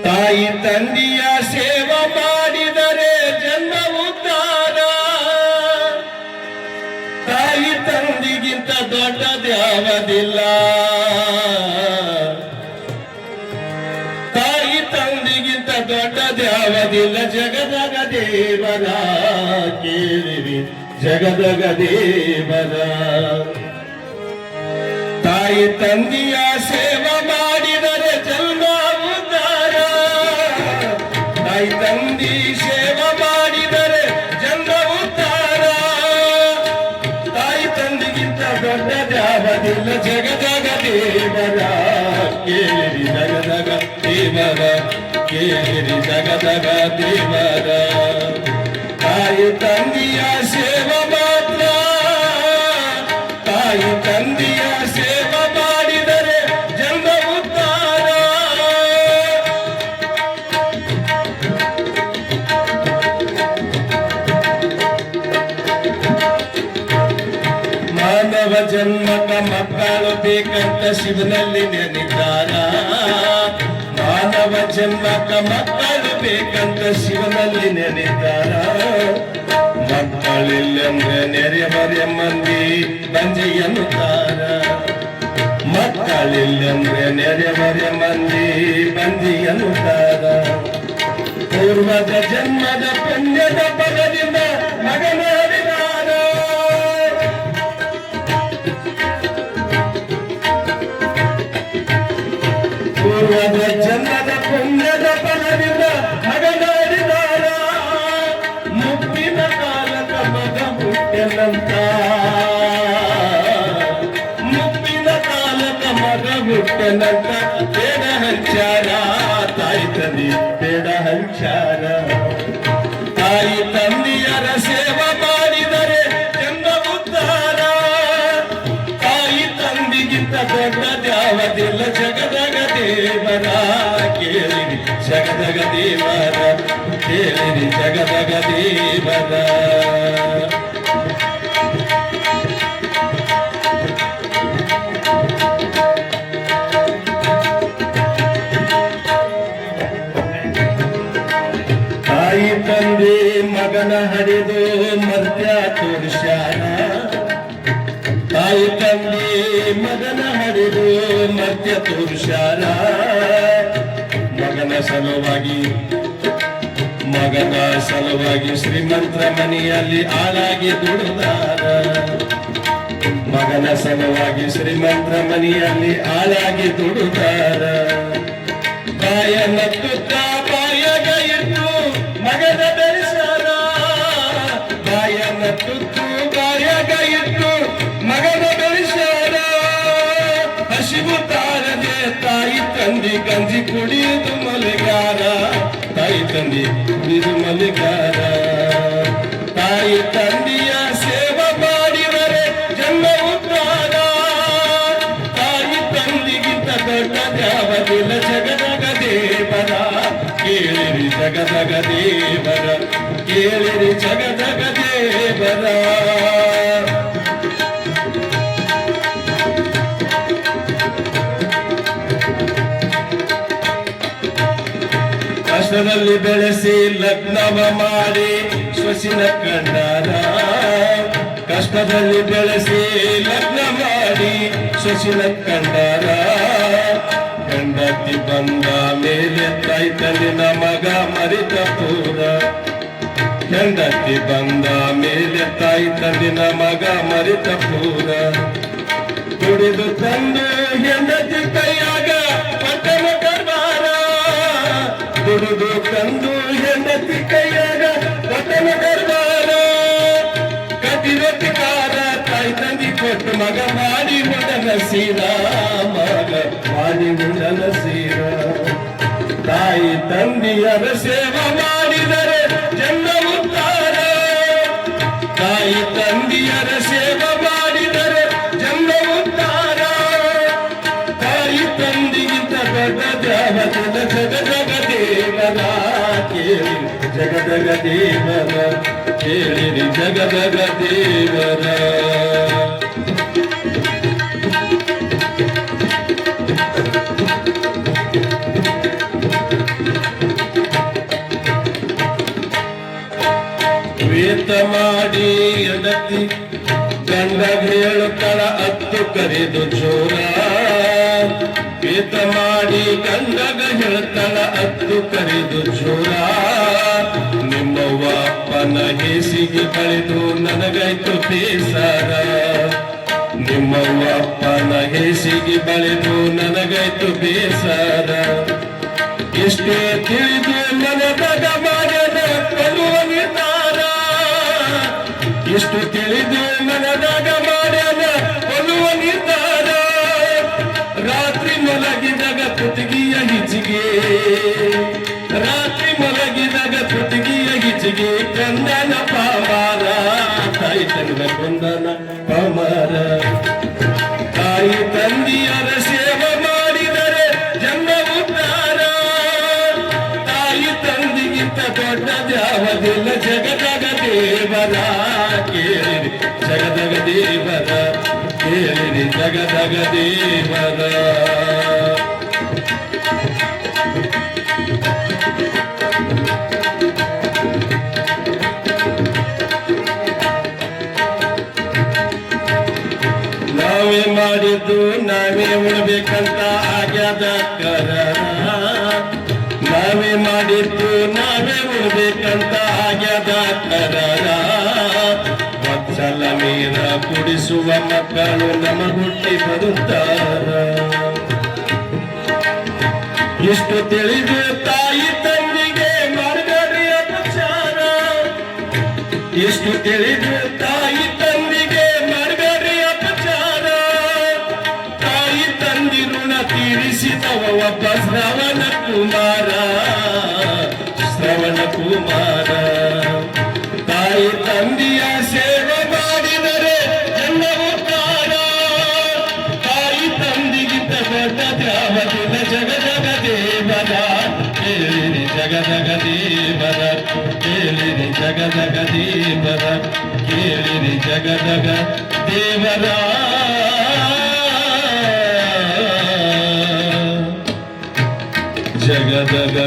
ತಾಯಿ ತಂದೆಯ ಸೇವೆ ಮಾಡಿದರೆ ಜನ್ಮ ಉದ್ಧಾರ. ತಾಯಿ ತಂದೆಗಿಂತ ದೊಡ್ಡದ್ಯಾವದಿಲ್ಲ. ತಾಯಿ ತಂದೆಗಿಂತ ದೊಡ್ಡದ್ಯಾವದಿಲ್ಲ. ಜಗದಗ ದೇವರ ಕೇಳಿರಿ, ಜಗದಗ ದೇವರ. ತಾಯಿ ತಂದೆಯ ಸೇವೆ ಮಾಡಿದರೆ ಜನ್ಮ ಉದ್ಧಾರ. ತಾಯಿ ತಂದೆ ಸೇವೆ ಮಾಡಿದರೆ ಜನ್ಮ ಉದ್ಧಾರ. ತಾಯಿ ತಂದೆಗಿಂತ ದೊಡ್ಡದ್ಯಾವದಿಲ್ಲ. ಜಗದಗ ದೇವರ ಕೇಳಿರಿ, ಜಗದಗ ದೇವರ ಕೇಳಿರಿ, ಜಗದಗ ದೇವರ. ತಾಯಿ ತಂದೆಯ ಸೇವೆ ಮಾತ್ರ. ತಾಯಿ ತಂದೆಯ ಸೇವೆ ಮಾಡಿದರೆ ಜನ್ಮ ಉದ್ಧಾರ. ಮಾನವ ಜನ್ಮಕ ಮಕ್ಕಳು ಬೇಕಂತ ಶಿವನಲ್ಲಿ ನೆನೆದಾರ. ಮಾನವ ಜನ್ಮಕ ಮಕ್ಕಳು ಬೇಕಂತ ಶಿವನಲ್ಲಿ ನೆನೆದಾರ. ಮಕ್ಕಳಿಲ್ಲಂದ್ರೆ ನೆರೆಹೊರೆ ಮಂದಿ ಬಂಜಿ ಎನ್ನುತ್ತಾರ. ಮಕ್ಕಳಿಲ್ಲಂದ್ರೆ ನೆರೆಹೊರೆ ಮಂದಿ ಬಂಜಿ ಎನ್ನುತ್ತಾರ. ಪೂರ್ವದ ಜನ್ಮದ ಪುಣ್ಯದ ಬಲದಿಂದ ಮಗನ ಹರಿದಾರ. ಪೂರ್ವದ ಜನ್ಮದ ಪುಣ್ಯದ ಬಲದಿಂದ ಮಗನ ಹರಿದಾರ. ಮುಪ್ಪಿನ ಕಾಲಕ ಮಗ ಹುಟ್ಟೆನಂತ. ಮುಪ್ಪಿನ ಕಾಲಕ ಮಗ ಹುಟ್ಟೆನಂತ ಬೇಡ ಹಂಚಾರ. ತಾಯಿ ತಂದೆ ಬೇಡ ಹಂಚಾರ. ತಾಯಿ ತಂದೆಯರ ಸೇವೆ ಮಾಡಿದರೆ ಜನ್ಮ ಉದ್ಧಾರ. ತಾಯಿ ತಂದೆಗಿಂತ ದೊಡ್ಡದ್ಯಾವದಿಲ್ಲ. ಜಗದಗ ದೇವರ ಕೇಳಿರಿ, ಜಗದಗ ದೇವರ ಕೇಳಿರಿ, ಜಗದಗ ದೇವರ. ತಾಯಿ ತಂದೆ ಮಗನ ಹರಿದು ಮರ್ತ್ಯ ತೋರಿಸ್ಯಾರ. ತಾಯಿ ತಂದೆ ಮಗನ ಹರಿದು ಮರ್ತ್ಯ ತೋರಿಸ್ಯಾರ. ಮಗನ ಸಲುವಾಗಿ ಶ್ರೀಮಂತರ ಮನೆಯಲ್ಲಿ ಆಳಾಗಿ ದುಡಿದಾರ. ಮಗನ ಸಲುವಾಗಿ ಶ್ರೀಮಂತರ ಮನೆಯಲ್ಲಿ ಆಳಾಗಿ ದುಡಿದಾರ. ಬಾಯ ನಕ್ಕುತ್ತ ಬಾಯಾಗ ಇಟ್ಟು ಮಗನ ಬೆಳೆಸಾರ. ಬಾಯ ನಕ್ಕುತ್ತು ಬಾಯಾಗ ಇಟ್ಟು ಮಗನ ಬೆಳೆಸಾರ. ಹಸಿವು ತಾರದೆ ತಾಯಿ ತಂದೆ ಗಂಜಿ ಕುಡಿಯುವುದು ಮಲೆಗಾರ. ತಾಯಿ ತಂದೆ ಕುಡಿದು ಮಲೆಗಾರ. ತಾಯಿ ತಂದೆಯ ಸೇವೆ ಮಾಡಿದರೆ ಜನ್ಮ ಉದ್ಧಾರ. ತಾಯಿ ತಂದೆಗಿಂತ ದೊಡ್ಡದ್ಯಾವದಿಲ್ಲ. ಜಗದಗ ದೇವರ ಕೇಳಿರಿ, ಜಗದಗ ದೇವರ ಕೇಳಿರಿ, ಜಗದಗ ದೇವರ. ಕಷ್ಟದಲ್ಲಿ ಬೆಳೆಸಿ ಲಗ್ನವ ಮಾಡಿ ಸೊಸಿನ ಕಂಡಾರ. ಕಷ್ಟದಲ್ಲಿ ಬೆಳೆಸಿ ಲಗ್ನ ಮಾಡಿ ಸೊಸಿನ ಕಂಡಾರ. ಗಂಡತಿ ಬಂದ ಮೇಲೆ ತಾಯಿ ತಂದಿನ ಮಗ ಮರಿತ ಪೂರ. ಹೆಂಡತಿ ಬಂದ ಮೇಲೆ ತಾಯಿ ತಂದಿನ ಮಗ ಮರಿತ ಪೂರ. ದುಡಿದು ತಂದು ಹೆಂಡತಿ ಕೈಯಾಗ ಪಟ್ಟಣ ಕರ್ಬಾರ. ದುಡಿದು ತಂದು ಹೆಂಡತಿ ಕೈಯಾಗ ಪಟ್ಟಣ ಕರ್ಬಾರ. ಕಟ್ಟಿರೊಟ್ಟಿಕಾರ ತಾಯಿ ತಂದಿ ಕೊಟ್ಟು ಮಗ ಮಾಡಿ ಉಡನ ಸೀರ. ಮಗ ಮಾಡಿ ಉಡನ ಸೀರ. ತಾಯಿ ತಂದೆಯರ ಸೇವೆ ಮಾಡಿದರೆ ಜನ್ಮ ಉದ್ಧಾರ. ತಾಯಿ ತಂದೆಯರ ಸೇವೆ ಮಾಡಿದರೆ ಜನ್ಮ ಉದ್ಧಾರ. ತಾಯಿ ತಂದೆಗಿಂತ ದೊಡ್ಡದ್ಯಾವದಿಲ್ಲ. ಜಗದಗ ದೇವರ ಕೇಳಿ, ಜಗದಗ ದೇವರ ಕೇಳಿರಿ, ಜಗದಗ ದೇವರ. ಕರೆದು ಜೋರ ಪೇತ ಮಾಡಿ ಗಂಡಗ ಹೇಳ್ತಾಳ ಅತ್ತು ಕರೆದು ಜೋರ ನಿಮ್ಮವ್ವ ಅಪ್ಪನ ಹೇಸಿಗೆ ಕಳೆದು ನನಗಾಯ್ತು ಬೇಸರ ನಿಮ್ಮವ್ವ ಅಪ್ಪನ ಹೇಸಿಗೆ ಬಳೆದು ನನಗಾಯ್ತು ಬೇಸರ ಎಷ್ಟೇ ತಿಳಿದು ಮನದಾಗ ಮಾಡದ ಕೊಲ್ಲುವ ನಿರ್ಧಾರ ಎಷ್ಟು ತಿಳಿದು ಮನದಾಗ ಮಾಡದ ಕೊಲ್ಲುವ ನಿರ್ಧಾರ ರಾತ್ರಿ ಮಲಗಿದಾಗ ಕುತ್ತಿಗೆಯ ಹಿಚಿಗೆ ರಾತ್ರಿ ಮಲಗಿದಾಗ ಕುತ್ತಿಗೆಯ ಹಿಚಿಗೆ ಕಂದನ ಪಾಮಾರ ತಾಯಿ ತಂದ ಕೊಂದನ ಪಾಮಾರ ತಾಯಿ ತಂದಿಯರ ಸೇವೆ ಮಾಡಿದರೆ ಜನ್ಮ ಉದ್ಧಾರ ತಾಯಿ ತಂದಿಗಿಂತ ದೊಡ್ಡ ದ್ಯಾವದಿಲ್ಲ ಜಗದಗ ದೇವರ ಕೇಳಿರಿ ಜಗದಗ ದೇವರ ಕೇಳಿರಿ ಜಗದಗ ದೇವರ ನಾವೇ ಮಾಡಿದ್ದು ನಾವೇ ಉಳ್ಬೇಕಂತ ಆಗ್ಯದ ಕರರ ನಾವೇ ಮಾಡಿದ್ದು ನಾವೇ ಉಳ್ಬೇಕಂತ ಆಗ್ಯದ ಕರರ ವತ್ಸಲ ನೀರ ಕುಡಿಸುವ ಮಕ್ಕಳು ನಮ್ಮ ಹುಟ್ಟಿ ಬರುತ್ತಾರ ಇಷ್ಟು ತಿಳಿದು ತಾಯಿ ತಂದಿಗೆ ಮಾಡಬೇಡಿ ಅಪಚಾರ ಇಷ್ಟು ತಿಳಿದು ತಾಯಿ ತಂದಿಗೆ ಮಾಡಬೇಡಿ ಅಪಚಾರ ತಾಯಿ ತಂದಿ ಋಣ ತೀರಿಸಿದವ ಒಬ್ಬ ಶ್ರವಣ ಕುಮಾರ ಶ್ರವಣ ಕುಮಾರ ತಾಯಿ ತಂದಿಯ ಸೇವೆ ಮಾಡಿದರೆ ಎಲ್ಲವೂ ಕಾರ ತಾಯಿ ತಂದಿಗಿಂತ ದೊಡ್ಡ ದ್ಯಾವದಿಲ್ಲ ಜಗದಗ ದೇವರ ಕೇಳಿರಿ ಜಗದಗ ದೇವರ ಕೇಳಿರಿ ಜಗದಗ ದೇವರ ಕೇಳಿರಿ ಜಗದಗ ದೇವರ ಜಗದಗ